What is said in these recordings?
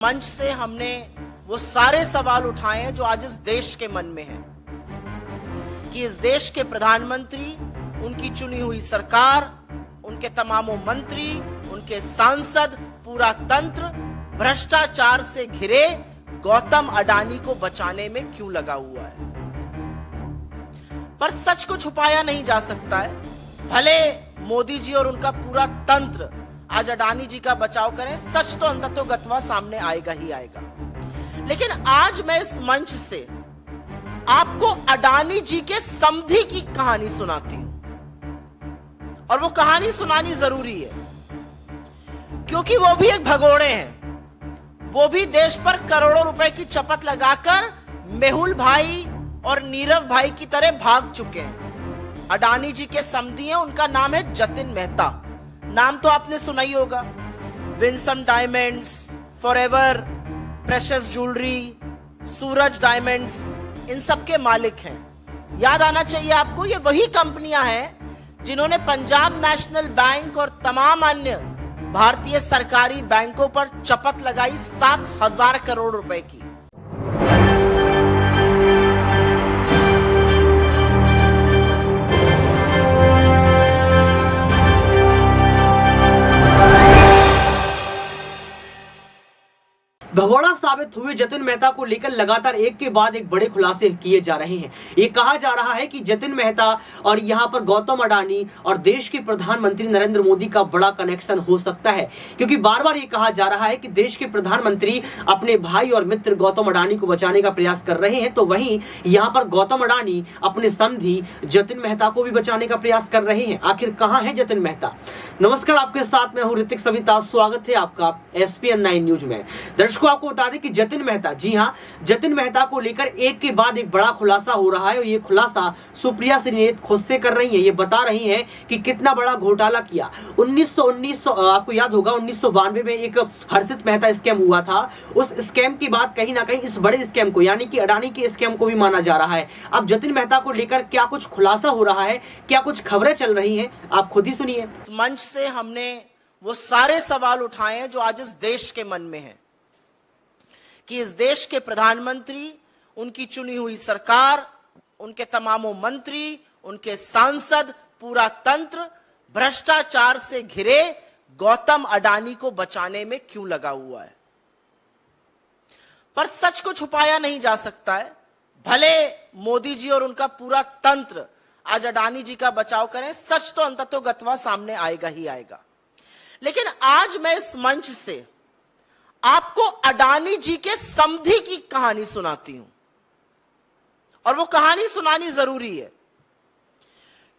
मंच से हमने वो सारे सवाल उठाए हैं जो आज इस देश के मन में हैं कि इस देश के प्रधानमंत्री, उनकी चुनी हुई सरकार, उनके तमामों मंत्री, उनके सांसद, पूरा तंत्र भ्रष्टाचार से घिरे गौतम अडानी को बचाने में क्यों लगा हुआ है। पर सच को छुपाया नहीं जा सकता है। भले मोदी जी और उनका पूरा तंत्र आज अडानी जी का बचाव करें, सच तो अंततोगत्वा सामने आएगा ही आएगा। लेकिन आज मैं इस मंच से आपको अडानी जी के समधी की कहानी सुनाती हूं, और वो कहानी सुनानी जरूरी है क्योंकि वो भी एक भगोड़े हैं। वो भी देश पर करोड़ों रुपए की चपत लगाकर मेहुल भाई और नीरव भाई की तरह भाग चुके हैं। अडानी जी के समधी हैं, उनका नाम है जतिन मेहता। नाम तो आपने सुना ही होगा। Vinson diamonds, forever, precious jewellery, Suraj diamonds, इन सब के मालिक हैं। याद आना चाहिए आपको, ये वही कंपनियां हैं जिन्होंने पंजाब नेशनल बैंक और तमाम अन्य भारतीय सरकारी बैंकों पर चपत लगाई 7,000 करोड़ रुपए की। भगोड़ा साबित हुए जतिन मेहता को लेकर लगातार एक के बाद एक बड़े खुलासे किए जा रहे हैं। ये कहा जा रहा है कि जतिन मेहता और यहां पर गौतम अडानी और देश के प्रधानमंत्री नरेंद्र मोदी का बड़ा कनेक्शन हो सकता है, क्योंकि बार बार ये कहा जा रहा है कि देश के प्रधानमंत्री अपने भाई और मित्र गौतम अडानी को बचाने का प्रयास कर रहे हैं, तो वहीं यहां पर गौतम अडानी अपने समधी जतिन मेहता को भी बचाने का प्रयास कर रहे हैं। आखिर कहां है जतिन मेहता? नमस्कार, आपके साथ मैं हूं ऋतिक सविता। स्वागत है आपका SPN 9 न्यूज में। दर्शकों, आपको बता दें कि जतिन मेहता, जी हां, जतिन मेहता को लेकर एक के बाद एक बड़ा खुलासा हो रहा है, और ये खुलासा सुप्रिया श्रीनेत खुद से कर रही है। ये बता रही हैं कि कितना बड़ा घोटाला किया। 1919 आपको याद होगा 1992 में एक हर्षित मेहता स्कैम हुआ था। उस स्कैम के बाद कहीं ना कहीं इस बड़े स्कैम को, यानी कि अडानी के स्कैम को भी माना जा रहा है। अब जतिन मेहता को लेकर क्या कुछ खुलासा हो रहा है, क्या कुछ खबरें चल रही हैं, आप खुद ही सुनिए। मंच से हमने वो सारे सवाल उठाए हैं जो आज इस देश के मन में हैं कि इस देश के प्रधानमंत्री, उनकी चुनी हुई सरकार, उनके तमामों मंत्री, उनके सांसद, पूरा तंत्र भ्रष्टाचार से घिरे गौतम अडानी को बचाने में क्यों लगा हुआ है। पर सच को छुपाया नहीं जा सकता है। भले मोदी जी और उनका पूरा तंत्र आज अडानी जी का बचाव करें, सच तो अंततोगत्वा सामने आएगा ही आएगा। लेकिन आज मैं इस मंच से आपको अडानी जी के समधी की कहानी सुनाती हूं, और वो कहानी सुनानी जरूरी है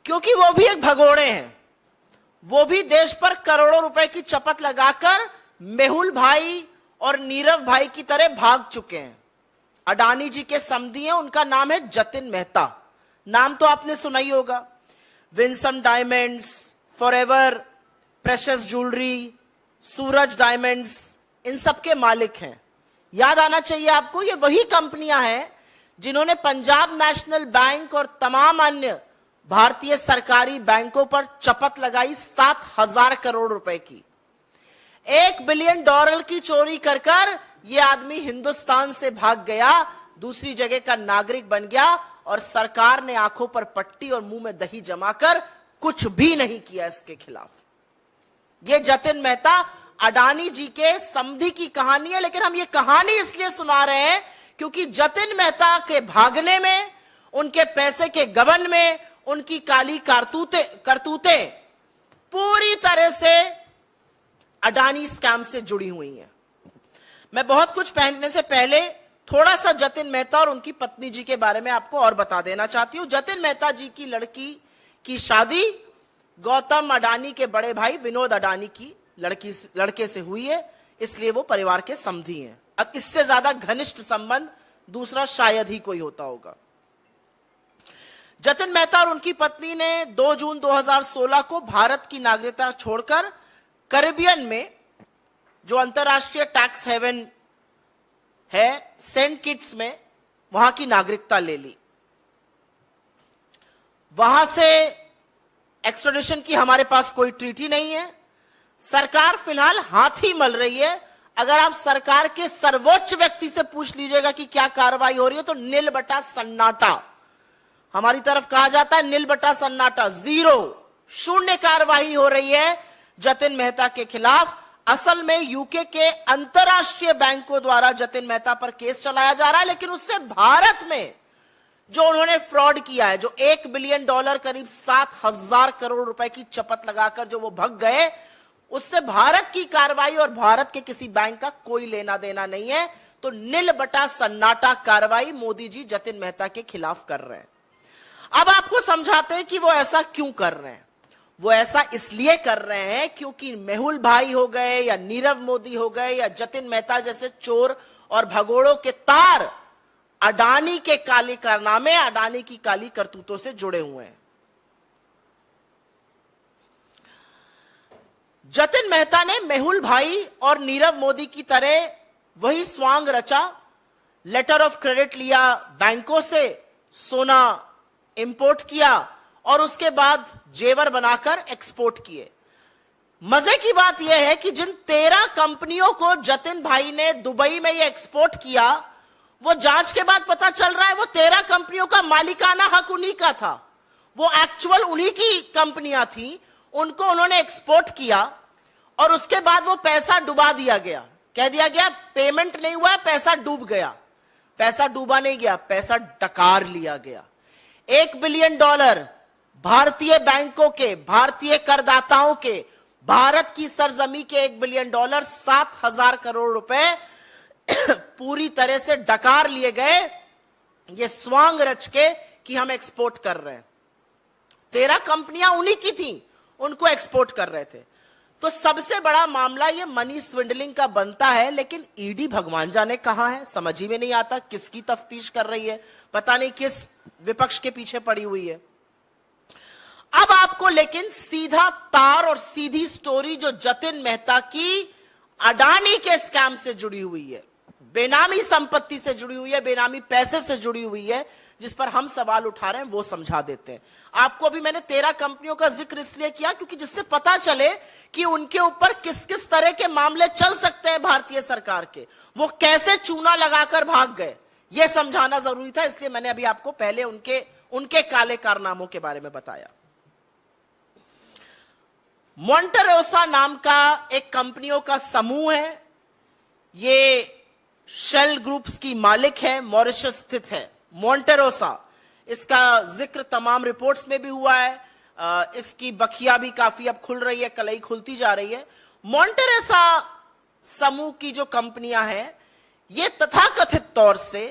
क्योंकि वो भी एक भगोड़े हैं। वो भी देश पर करोड़ों रुपए की चपत लगाकर मेहुल भाई और नीरव भाई की तरह भाग चुके हैं। अडानी जी के समधी हैं, उनका नाम है जतिन मेहता। नाम तो आपने सुना ही होगा। Vinson diamonds, forever, precious jewellery, Suraj diamonds, इन सब के मालिक हैं। याद आना चाहिए आपको, ये वही कंपनियां हैं जिन्होंने पंजाब नेशनल बैंक और तमाम अन्य भारतीय सरकारी बैंकों पर चपत लगाई 7,000 करोड़ रुपए की। $1 बिलियन की चोरी कर कर यह आदमी हिंदुस्तान से भाग गया, दूसरी जगह का नागरिक बन गया, और सरकार ने आंखों पर पट्टी और मुंह में दही जमाकर कुछ भी नहीं किया इसके खिलाफ। यह जतिन मेहता अडानी जी के समधी की कहानी है। लेकिन हम ये कहानी इसलिए सुना रहे हैं क्योंकि जतिन मेहता के भागने में, उनके पैसे के गबन में, उनकी काली करतूतें पूरी तरह से अडानी स्कैम से जुड़ी हुई हैं। मैं बहुत कुछ पहनने से पहले थोड़ा सा जतिन मेहता और उनकी पत्नी जी के बारे में आपको और बता देना चाहती हूं। जतिन मेहता जी की लड़की की शादी गौतम अडानी के बड़े भाई विनोद अडानी की लड़के से हुई है, इसलिए वो परिवार के समधी हैं। अब इससे ज्यादा घनिष्ठ संबंध दूसरा शायद ही कोई होता होगा। जतिन मेहता और उनकी पत्नी ने 2 जून 2016 को भारत की नागरिकता छोड़कर कैरिबियन में, जो अंतरराष्ट्रीय टैक्स हेवन है, सेंट किट्स में, वहां की नागरिकता ले ली। वहां से एक्स्ट्राडिशन की हमारे पास कोई ट्रीटी नहीं है। सरकार फिलहाल हाथ ही मल रही है अगर आप सरकार के सर्वोच्च व्यक्ति से पूछ लीजिएगा कि क्या कार्रवाई हो रही है, तो नील बटा सन्नाटा। हमारी तरफ कहा जाता है नील बटा सन्नाटा, जीरो, शून्य कार्रवाई हो रही है जतिन मेहता के खिलाफ। असल में यूके के अंतरराष्ट्रीय बैंकों द्वारा जतिन मेहता पर केस चलाया जा रहा है, लेकिन उससे भारत में जो उन्होंने फ्रॉड किया है, जो $1 बिलियन करीब 7,000 करोड़ रुपए की चपत लगाकर जो वो भग गए, उससे भारत की कार्रवाई और भारत के किसी बैंक का कोई लेना देना नहीं है। तो नील बटा सन्नाटा कार्रवाई मोदी जी जतिन मेहता के खिलाफ कर रहे हैं। अब आपको समझाते हैं कि वो ऐसा क्यों कर रहे हैं। वो ऐसा इसलिए कर रहे हैं क्योंकि मेहुल भाई हो गए या नीरव मोदी हो गए या जतिन मेहता जैसे चोर और भगोड़ों के तार अडानी के काले कारनामे, अडानी की काली करतूतों से जुड़े हुए हैं। जतिन मेहता ने मेहुल भाई और नीरव मोदी की तरह वही स्वांग रचा, लेटर ऑफ क्रेडिट लिया बैंकों से, सोना इंपोर्ट किया और उसके बाद जेवर बनाकर एक्सपोर्ट किए। मजे की बात यह है कि जिन 13 कंपनियों को जतिन भाई ने दुबई में ये एक्सपोर्ट किया, वो जांच के बाद पता चल रहा है वो 13 कंपनियों का मालिकाना हक उन्हीं का था। वो एक्चुअल उन्हीं की कंपनियां थी, उनको उन्होंने एक्सपोर्ट किया और उसके बाद वो पैसा डुबा दिया गया। कह दिया गया पेमेंट नहीं हुआ, पैसा डूब गया। पैसा डूबा नहीं गया, पैसा डकार लिया गया। $1 बिलियन भारतीय बैंकों के, भारतीय करदाताओं के, भारत की सरजमी के $1 बिलियन 7,000 करोड़ रुपए पूरी तरह से डकार लिए गए, ये स्वांग रच के कि हम एक्सपोर्ट कर रहे हैं। 13 कंपनियां उन्हीं की थी, उनको एक्सपोर्ट कर रहे थे। तो सबसे बड़ा मामला ये मनी स्विंडलिंग का बनता है, लेकिन ईडी भगवान जाने कहां है, समझ ही में नहीं आता किसकी तफ्तीश कर रही है, पता नहीं किस विपक्ष के पीछे पड़ी हुई है। अब आपको लेकिन सीधा तार और सीधी स्टोरी जो जतिन मेहता की अडानी के स्कैम से जुड़ी हुई है, बेनामी संपत्ति से जुड़ी हुई है, बेनामी पैसे से जुड़ी हुई है, जिस पर हम सवाल उठा रहे हैं, वो समझा देते हैं आपको। अभी मैंने 13 कंपनियों का जिक्र इसलिए किया क्योंकि जिससे पता चले कि उनके ऊपर किस किस तरह के मामले चल सकते हैं भारतीय सरकार के, वो कैसे चूना लगाकर भाग गए, यह समझाना जरूरी था। इसलिए मैंने अभी आपको पहले उनके काले कारनामों के बारे में बताया। मोंटेरोसा नाम का एक कंपनियों का समूह है, ये शेल ग्रुप्स की मालिक है, मॉरिशस स्थित है मोंटेरोसा। इसका जिक्र तमाम रिपोर्ट्स में भी हुआ है, इसकी बखिया भी काफी अब खुल रही है, कलई खुलती जा रही है। मोंटेरोसा समूह की जो कंपनियां हैं, ये तथाकथित तौर से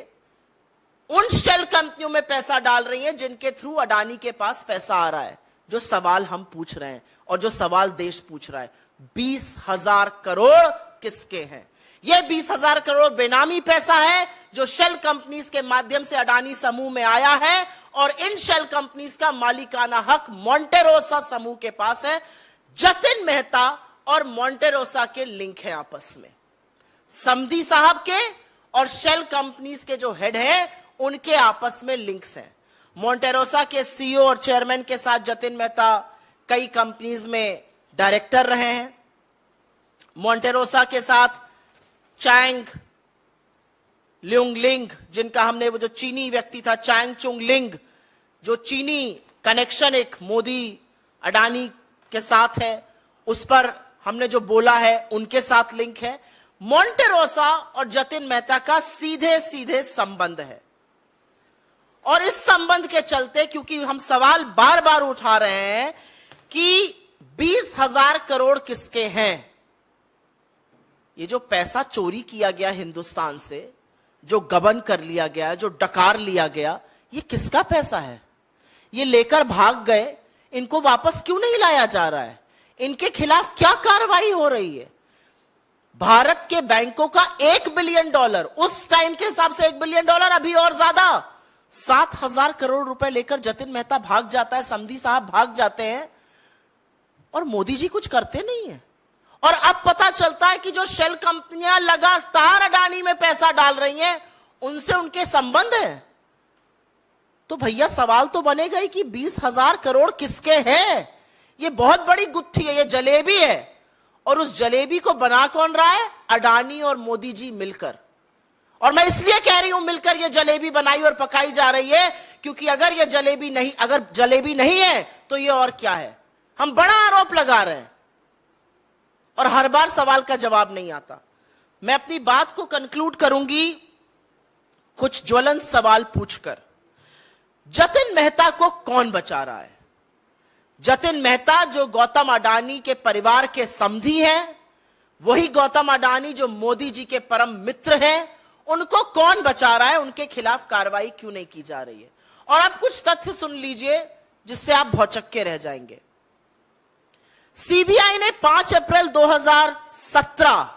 उन शेल कंपनियों में पैसा डाल रही हैं जिनके थ्रू अडानी के पास पैसा आ रहा है। जो सवाल हम पूछ रहे हैं और जो सवाल देश पूछ रहा है, 20,000 करोड़ किसके हैं? यह 20,000 करोड़ बेनामी पैसा है जो शेल कंपनीज के माध्यम से अडानी समूह में आया है, और इन शेल कंपनीज का मालिकाना हक मोंटेरोसा समूह के पास है। जतिन मेहता और मोंटेरोसा के लिंक है आपस में, समधी साहब के और शेल कंपनीज के जो हेड हैं उनके आपस में लिंक्स हैं। मोंटेरोसा के सीईओ और चेयरमैन के साथ जतिन मेहता कई कंपनीज में डायरेक्टर रहे हैं। मोंटेरोसा के साथ चैंग ल्यूंग लिंग, जिनका हमने वो जो चीनी व्यक्ति था चैंग चुंग लिंग, जो चीनी कनेक्शन एक मोदी अडानी के साथ है, उस पर हमने जो बोला है, उनके साथ लिंक है। मोंटेरोसा और जतिन मेहता का सीधे सीधे संबंध है, और इस संबंध के चलते, क्योंकि हम सवाल बार बार उठा रहे हैं कि 20,000 करोड़ किसके हैं, ये जो पैसा चोरी किया गया हिंदुस्तान से, जो गबन कर लिया गया, जो डकार लिया गया, ये किसका पैसा है? ये लेकर भाग गए, इनको वापस क्यों नहीं लाया जा रहा है? इनके खिलाफ क्या कार्रवाई हो रही है? भारत के बैंकों का $1 बिलियन, उस टाइम के हिसाब से $1 बिलियन, अभी और ज्यादा 7,000 करोड़ रुपए लेकर जतिन मेहता भाग जाता है, समधी साहब भाग जाते हैं, और मोदी जी कुछ करते नहीं है। और अब पता चलता है कि जो शेल कंपनियां लगातार अडानी में पैसा डाल रही हैं, उनसे उनके संबंध हैं। तो भैया सवाल तो बनेगा ही कि 20,000 करोड़ किसके हैं? ये बहुत बड़ी गुत्थी है, ये जलेबी है, और उस जलेबी को बना कौन रहा है? अडानी और मोदी जी मिलकर। और मैं इसलिए कह रही हूं मिलकर ये जलेबी बनाई और पकाई जा रही है, क्योंकि अगर जलेबी नहीं है तो ये और क्या है? हम बड़ा आरोप लगा रहे हैं और हर बार सवाल का जवाब नहीं आता। मैं अपनी बात को कंक्लूड करूंगी कुछ ज्वलंत सवाल पूछकर। जतिन मेहता को कौन बचा रहा है? जतिन मेहता जो गौतम अडानी के परिवार के समधी हैं, वही गौतम अडानी जो मोदी जी के परम मित्र हैं, उनको कौन बचा रहा है? उनके खिलाफ कार्रवाई क्यों नहीं की जा रही है? और अब कुछ तथ्य सुन लीजिए जिससे आप भौचक्के रह जाएंगे। सीबीआई ने 5 अप्रैल 2017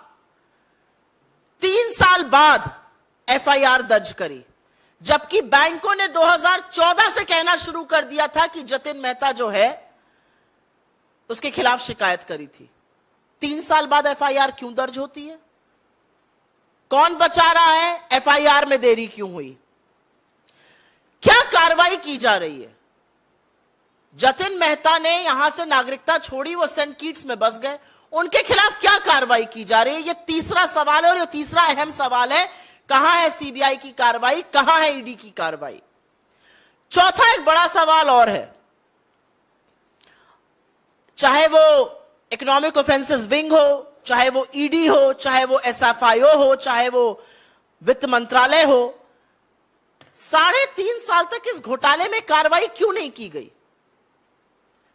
3 साल बाद एफआईआर दर्ज करी, जबकि बैंकों ने 2014 से कहना शुरू कर दिया था कि जतिन मेहता जो है उसके खिलाफ शिकायत करी थी। 3 साल बाद एफआईआर क्यों दर्ज होती है? कौन बचा रहा है? एफआईआर में देरी क्यों हुई? क्या कार्रवाई की जा रही है? जतिन मेहता ने यहां से नागरिकता छोड़ी, वो सेंट किट्स में बस गए, उनके खिलाफ क्या कार्रवाई की जा रही है? ये तीसरा सवाल है और ये तीसरा अहम सवाल है, कहां है सीबीआई की कार्रवाई, कहां है ईडी की कार्रवाई? चौथा एक बड़ा सवाल और है, चाहे वो इकोनॉमिक ऑफेंसेस विंग हो, चाहे वो ईडी हो, चाहे वो एसएफआईओ हो, चाहे वो वित्त मंत्रालय हो, 3.5 साल तक इस घोटाले में कार्रवाई क्यों नहीं की गई?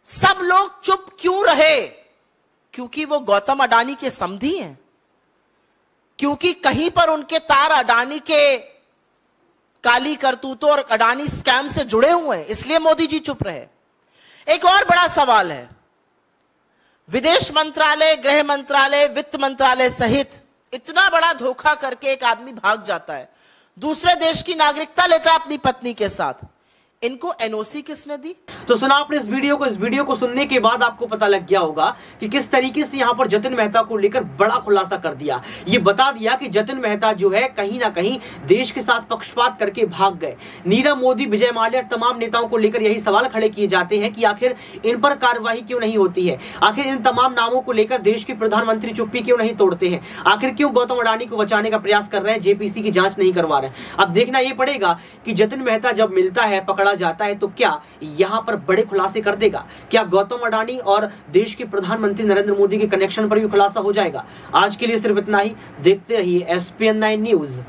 सब लोग चुप क्यों रहे? क्योंकि वो गौतम अडानी के समधी हैं, क्योंकि कहीं पर उनके तार अडानी के काली करतूतों और अडानी स्कैम से जुड़े हुए हैं, इसलिए मोदी जी चुप रहे। एक और बड़ा सवाल है, विदेश मंत्रालय, गृह मंत्रालय, वित्त मंत्रालय सहित इतना बड़ा धोखा करके एक आदमी भाग जाता है, दूसरे देश की नागरिकता लेता है अपनी पत्नी के साथ, इनको एनओसी किसने दी? तो सुना आपने इस वीडियो को सुनने के बाद आपको पता लग गया होगा कि किस तरीके से यहाँ पर जतिन मेहता को लेकर बड़ा खुलासा कर दिया। ये बता दिया कि जतिन मेहता जो है कहीं ना कहीं देश के साथ पक्षपात करके भाग गए। नीरव मोदी, विजय माल्या, तमाम नेताओं को लेकर यही सवाल खड़े किए जाते हैं कि आखिर इन पर कार्रवाई क्यों नहीं होती है, आखिर इन तमाम नामों को लेकर देश के प्रधानमंत्री चुप्पी क्यों नहीं तोड़ते हैं, आखिर क्यों गौतम अडानी को बचाने का प्रयास कर रहे हैं, जेपीसी की जांच नहीं करवा रहे हैं। अब देखना यह पड़ेगा कि जतिन मेहता जब मिलता है, पकड़ा जाता है, तो क्या यहां पर बड़े खुलासे कर देगा? क्या गौतम अडानी और देश के प्रधानमंत्री नरेंद्र मोदी के कनेक्शन पर भी खुलासा हो जाएगा? आज के लिए सिर्फ इतना ही। देखते रहिए SPN9 न्यूज।